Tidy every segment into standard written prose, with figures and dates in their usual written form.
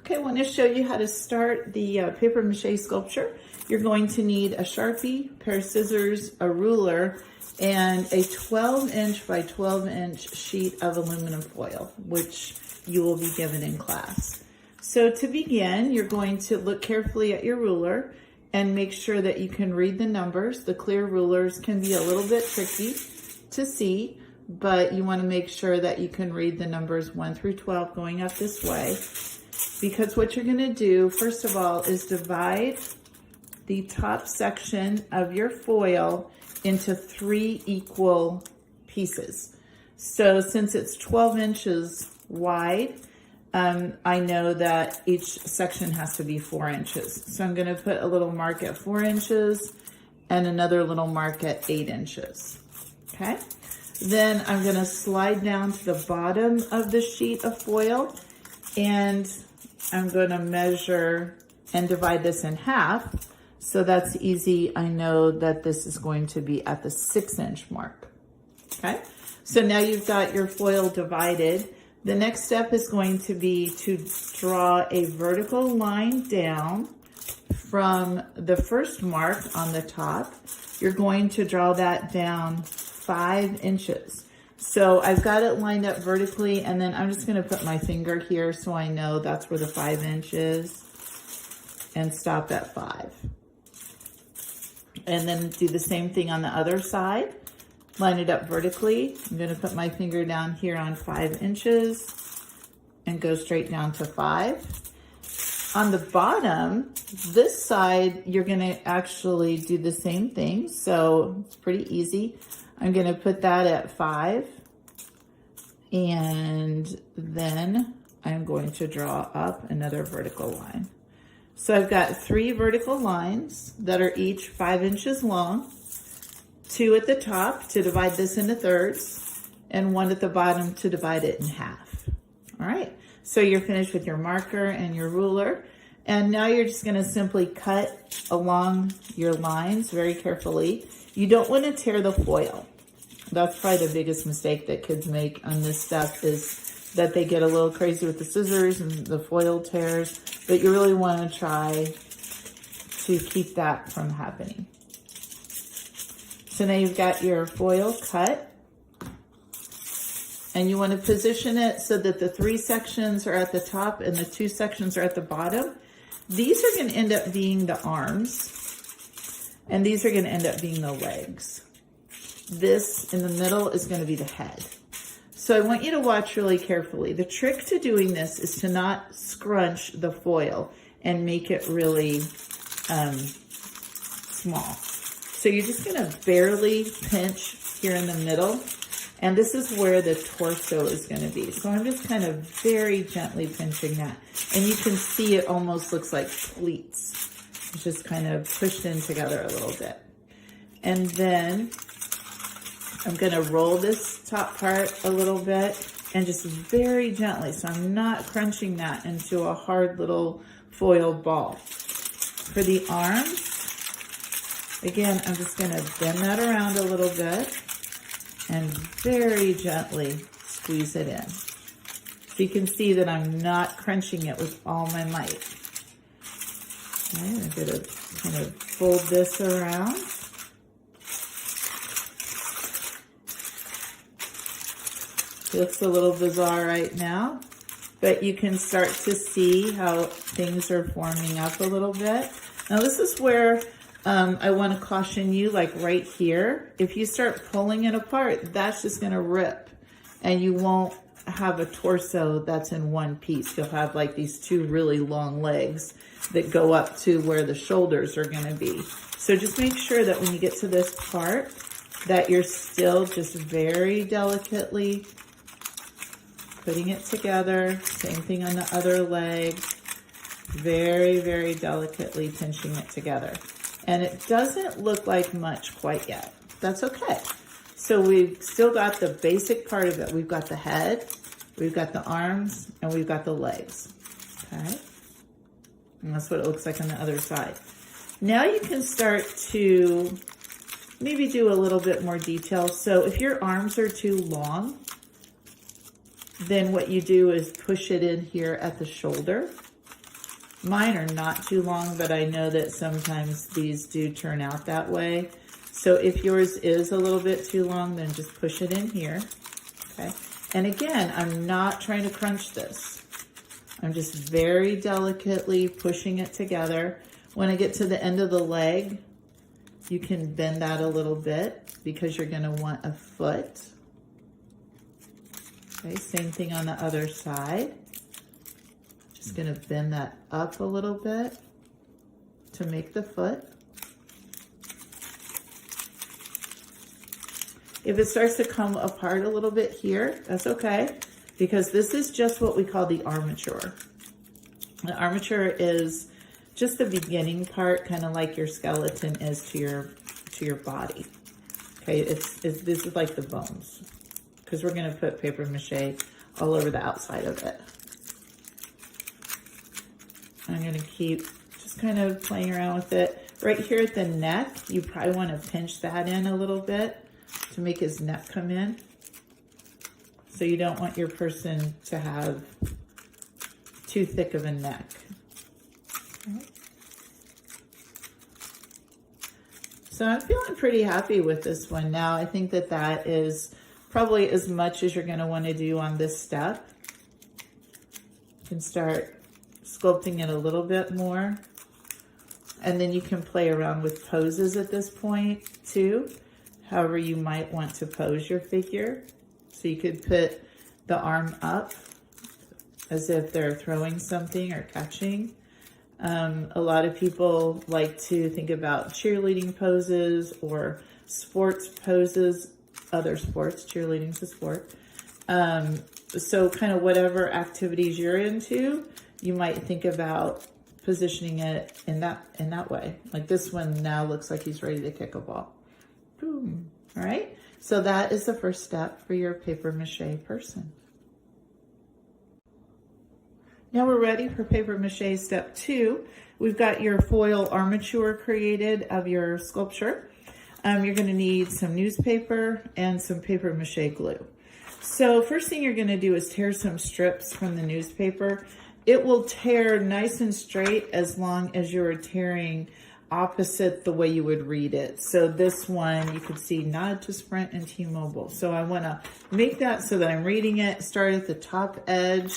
Okay, I want to show you how to start the paper mache sculpture. You're going to need a Sharpie, pair of scissors, a ruler, and a 12-inch by 12-inch sheet of aluminum foil, which you will be given in class. So to begin, you're going to look carefully at your ruler and make sure that you can read the numbers. The clear rulers can be a little bit tricky to see, but you want to make sure that you can read the numbers 1 through 12 going up this way. Because what you're going to do, first of all, is divide the top section of your foil into 3 equal pieces. So since it's 12 inches wide, I know that each section has to be 4 inches. So I'm going to put a little mark at 4 inches and another little mark at 8 inches. Okay? Then I'm going to slide down to the bottom of the sheet of foil, and I'm going to measure and divide this in half. So that's easy. I know that this is going to be at the 6-inch mark. Okay? So now you've got your foil divided. The next step is going to be to draw a vertical line down from the first mark on the top. You're going to draw that down 5 inches. So I've got it lined up vertically, and then I'm just going to put my finger here so I know that's where the 5 inch is, and stop at 5. And then do the same thing on the other side. Line it up vertically. I'm going to put my finger down here on 5 inches and go straight down to 5. On the bottom, this side, you're going to actually do the same thing. So it's pretty easy. I'm going to put that at 5. And then I'm going to draw up another vertical line. So I've got 3 vertical lines that are each 5 inches long. 2 at the top to divide this into thirds, and 1 at the bottom to divide it in half. All right, so you're finished with your marker and your ruler, and now you're just gonna simply cut along your lines very carefully. You don't wanna tear the foil. That's probably the biggest mistake that kids make on this stuff, is that they get a little crazy with the scissors and the foil tears, but you really wanna try to keep that from happening. So now you've got your foil cut, and you want to position it so that the 3 sections are at the top and the 2 sections are at the bottom. These are going to end up being the arms, and these are going to end up being the legs. This in the middle is going to be the head. So I want you to watch really carefully. The trick to doing this is to not scrunch the foil and make it really small. So you're just going to barely pinch here in the middle, and this is where the torso is going to be. So I'm just kind of very gently pinching that, and you can see it almost looks like pleats. It's just kind of pushed in together a little bit. And then I'm going to roll this top part a little bit, and just very gently, so I'm not crunching that into a hard little foil ball. For the arms, again, I'm just going to bend that around a little bit and very gently squeeze it in. So you can see that I'm not crunching it with all my might. Okay, I'm going to kind of fold this around. It looks a little bizarre right now, but you can start to see how things are forming up a little bit. Now this is where I want to caution you, like right here, if you start pulling it apart, that's just going to rip, and you won't have a torso that's in one piece. You'll have like these 2 really long legs that go up to where the shoulders are going to be. So just make sure that when you get to this part, that you're still just very delicately putting it together. Same thing on the other leg. Very, very delicately pinching it together. And it doesn't look like much quite yet. That's okay. So we've still got the basic part of it. We've got the head, we've got the arms, and we've got the legs. Okay? And that's what it looks like on the other side. Now you can start to maybe do a little bit more detail. So if your arms are too long, then what you do is push it in here at the shoulder. Mine are not too long, but I know that sometimes these do turn out that way. So if yours is a little bit too long, then just push it in here, okay? And again, I'm not trying to crunch this. I'm just very delicately pushing it together. When I get to the end of the leg, you can bend that a little bit because you're gonna want a foot. Okay, same thing on the other side. Just gonna bend that up a little bit to make the foot. If it starts to come apart a little bit here, that's okay, because this is just what we call the armature. The armature is just the beginning part, kind of like your skeleton is to your body. Okay, this is like the bones, because we're gonna put paper mache all over the outside of it. I'm gonna keep just kind of playing around with it. Right here at the neck, you probably want to pinch that in a little bit to make his neck come in. So you don't want your person to have too thick of a neck. Okay. So I'm feeling pretty happy with this one now. I think that that is probably as much as you're going to want to do on this step. You can start sculpting it a little bit more. And then you can play around with poses at this point too. However you might want to pose your figure. So you could put the arm up as if they're throwing something or catching. A lot of people like to think about cheerleading poses or sports poses, other sports, cheerleading's a sport. So kind of whatever activities you're into, you might think about positioning it in that way. Like this one now looks like he's ready to kick a ball. Boom. All right. So that is the first step for your paper mache person. Now we're ready for paper mache step 2. We've got your foil armature created of your sculpture. You're going to need some newspaper and some paper mache glue. So first thing you're going to do is tear some strips from the newspaper. It will tear nice and straight as long as you're tearing opposite the way you would read it. So this one, you can see nod to Sprint and T-Mobile. So I want to make that so that I'm reading it, start at the top edge,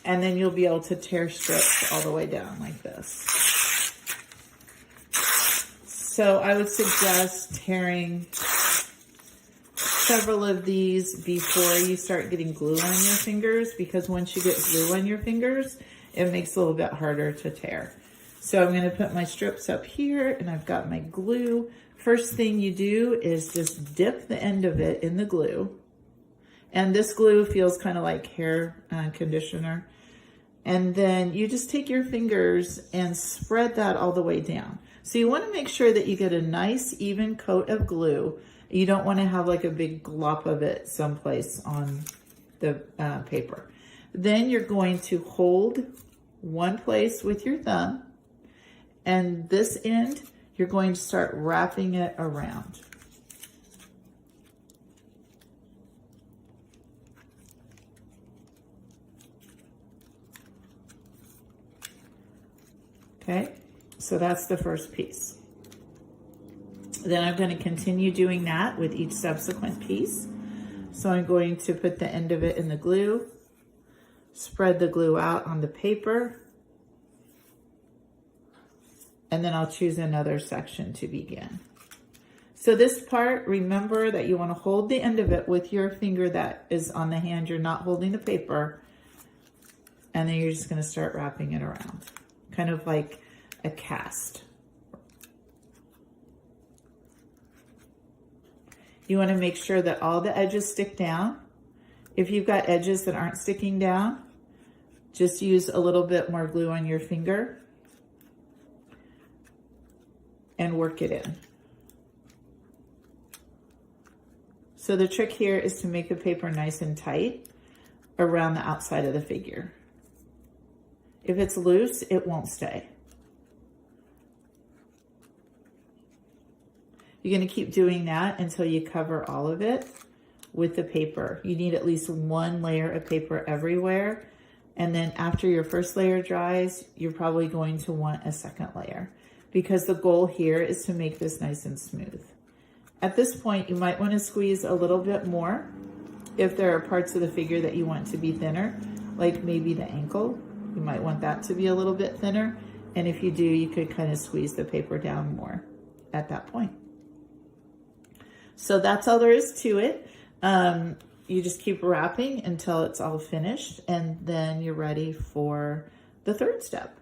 and then you'll be able to tear strips all the way down like this. So I would suggest tearing several of these before you start getting glue on your fingers, because once you get glue on your fingers, it makes it a little bit harder to tear. So I'm going to put my strips up here, and I've got my glue. First thing you do is just dip the end of it in the glue. And this glue feels kind of like hair conditioner. And then you just take your fingers and spread that all the way down. So you want to make sure that you get a nice even coat of glue. You don't want to have like a big glop of it someplace on the paper. Then you're going to hold one place with your thumb, and this end, you're going to start wrapping it around. Okay, so that's the first piece. Then I'm going to continue doing that with each subsequent piece. So I'm going to put the end of it in the glue, spread the glue out on the paper, and then I'll choose another section to begin. So this part, remember that you want to hold the end of it with your finger that is on the hand. You're not holding the paper. And then you're just going to start wrapping it around, kind of like a cast. You want to make sure that all the edges stick down. If you've got edges that aren't sticking down, just use a little bit more glue on your finger and work it in. So the trick here is to make the paper nice and tight around the outside of the figure. If it's loose, it won't stay. You're going to keep doing that until you cover all of it with the paper. You need at least one layer of paper everywhere And then after your first layer dries, you're probably going to want a second layer, because the goal here is to make this nice and smooth. At this point, you might want to squeeze a little bit more if there are parts of the figure that you want to be thinner, like maybe the ankle. You might want that to be a little bit thinner. And if you do, you could kind of squeeze the paper down more at that point. So that's all there is to it. You just keep wrapping until it's all finished, and then you're ready for the third step.